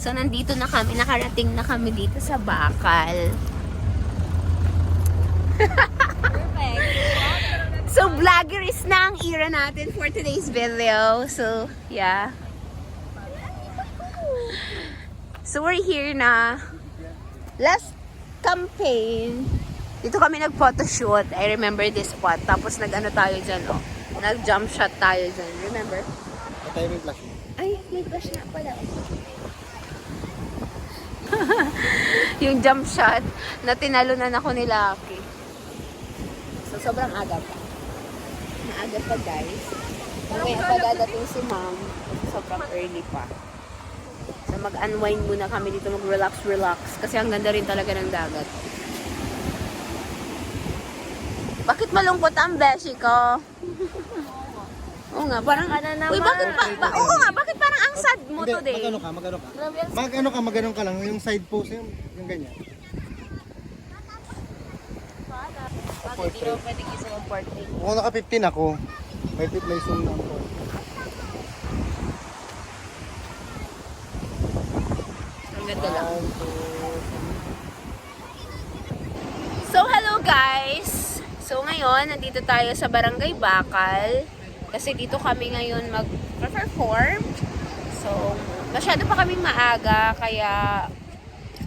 So, nandito na kami. Nakarating na kami dito sa Bakal. Perfect. So, vlogger is na ang era natin for today's video. So, yeah. So, we're here na. Last campaign, dito kami nag-photoshoot. I remember this spot. Tapos, nag-ano tayo dyan, oh. Nag-jump shot tayo dyan. Remember? Patay mo yung flash mo. Ay, may flash na pala. Yung jump shot na tinalunan ako ni Lucky. So, sobrang aga pa. Maaga pa, guys. Mamaya pa dadating si ma'am. Sobrang early pa. So, mag-unwind muna kami dito. Mag-relax. Kasi ang ganda rin talaga ng dagat. Bakit malungkot ang beshi ko? Oo nga, parang... Uy, bakit pa? Oo nga, bakit parang ang sad mo Hindi, today? Mag-ano ka lang, yung side pose, yung ganyan. Bakit di ba pwedeng isang portrait? Kung naka-15 ako, may zoom na ako. Ang ganda lang. So, hello guys! So, ngayon, nandito tayo sa Barangay Bakal. Kasi dito kami ngayon mag-perform. So, masyado pa kaming maaga. Kaya,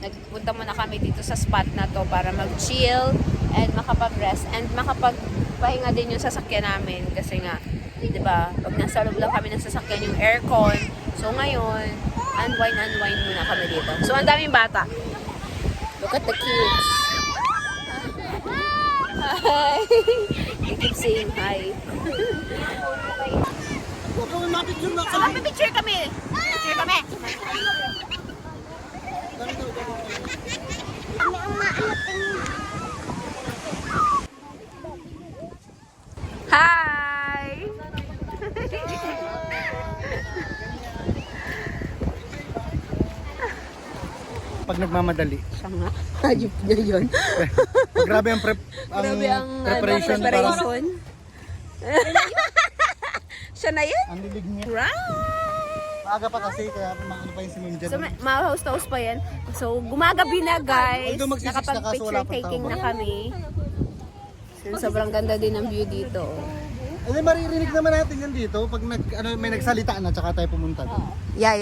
nagpunta muna kami dito sa spot na to para mag-chill and makapag-rest and makapagpahinga din yung sasakyan namin. Kasi nga, di ba, pag nasa loob lang kami ng sasakyan yung aircon. So, ngayon, unwind muna kami dito. So, ang daming bata. Look at the kids. Hi! They keep saying hi. Picture kami! Picture kami! Hi! Pag nagmamadali. Siya nga. Hayop niya yun. Grabe ang Grabe ang preparation. preparation. Siya na yun? Ang lilig niya. Right! Maaga pa kasi, kaya maano pa yung si Ma'am Jan. So, ma-house-to-house pa yan. So, gumagabi na guys. Although magsisix na kaso wala Nakapag-picture pang taking tao. na kami. So, sobrang ganda din ng view dito. Kasi maririnig naman natin yan dito pag may nagsalita na tsaka tayo pumunta doon. Yeah.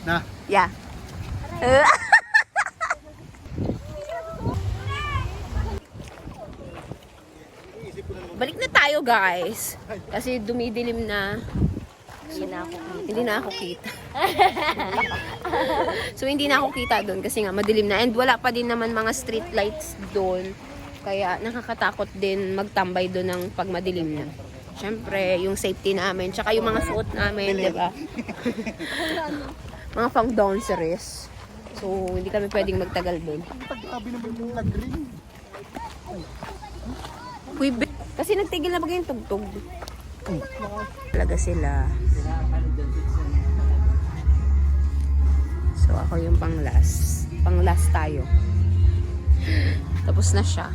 Na? Yeah. Balik na tayo guys. Kasi dumidilim na. Hindi na ako kita. So hindi na ako kita doon kasi nga madilim na. And wala pa din naman mga street lights doon. Kaya nakakatakot din magtambay doon ng pag madilim na. Siyempre, yung safety namin, tsaka yung mga suot namin, di ba? Mga pang downstairs. So, hindi kami pwedeng magtagal doon. Pag-abi naman yung nag-ring. Kasi nagtigil na ba yung tugtog? Talaga sila. So, ako yung pang last. Pang last tayo. Tapos na siya.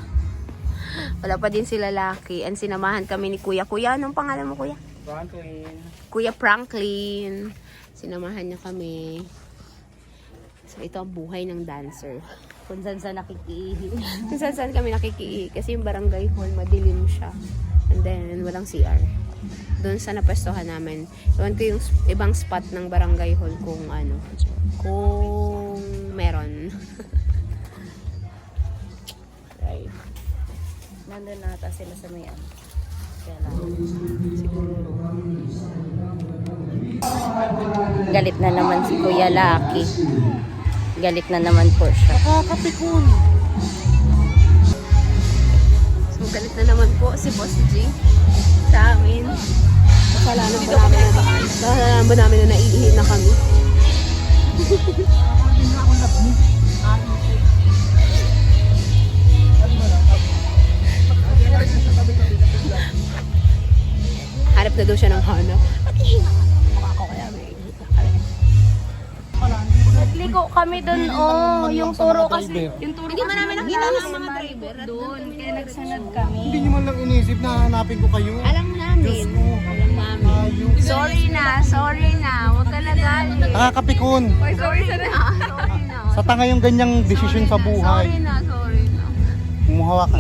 Wala pa din sila Lucky. And sinamahan kami ni Kuya. Kuya, anong pangalan mo, Kuya? Franklin. Kuya Franklin. Sinamahan niya kami. So, ito ang buhay ng dancer. Kung saan nakikiihi. Kung saan kami nakikiihi. Kasi yung barangay hall, madilim siya. And then, walang CR. Doon sa napwestohan namin. Iwan ko yung ibang spot ng barangay hall kung ano. Kung meron. Right. Nandun nata sila sa may ano. Kaya lang. Siguro. Galit na naman si Kuya Lucky. Galit na naman po siya. Nakakapikon. So, galit na naman po si Boss G sa amin. Kasalanan ba namin na naiihi na kami. Hanap na daw siya ng hanap. Mukha ko kaya may ihi na kami. Nagligo kami doon, oh. Yung turo kasi. Hindi man namin nakita ng mga driver. Doon, kaya nagsanad kami. Hindi nyo man lang inisip na hanapin ko kayo. Alam namin. Diyos ko. Alam namin. Sorry na. Huwag ka na galit. Nakakapikon. Sorry na. Sorry na. Sa tanga yung ganyang desisyon sa buhay. Sorry na. Umuhawa ka.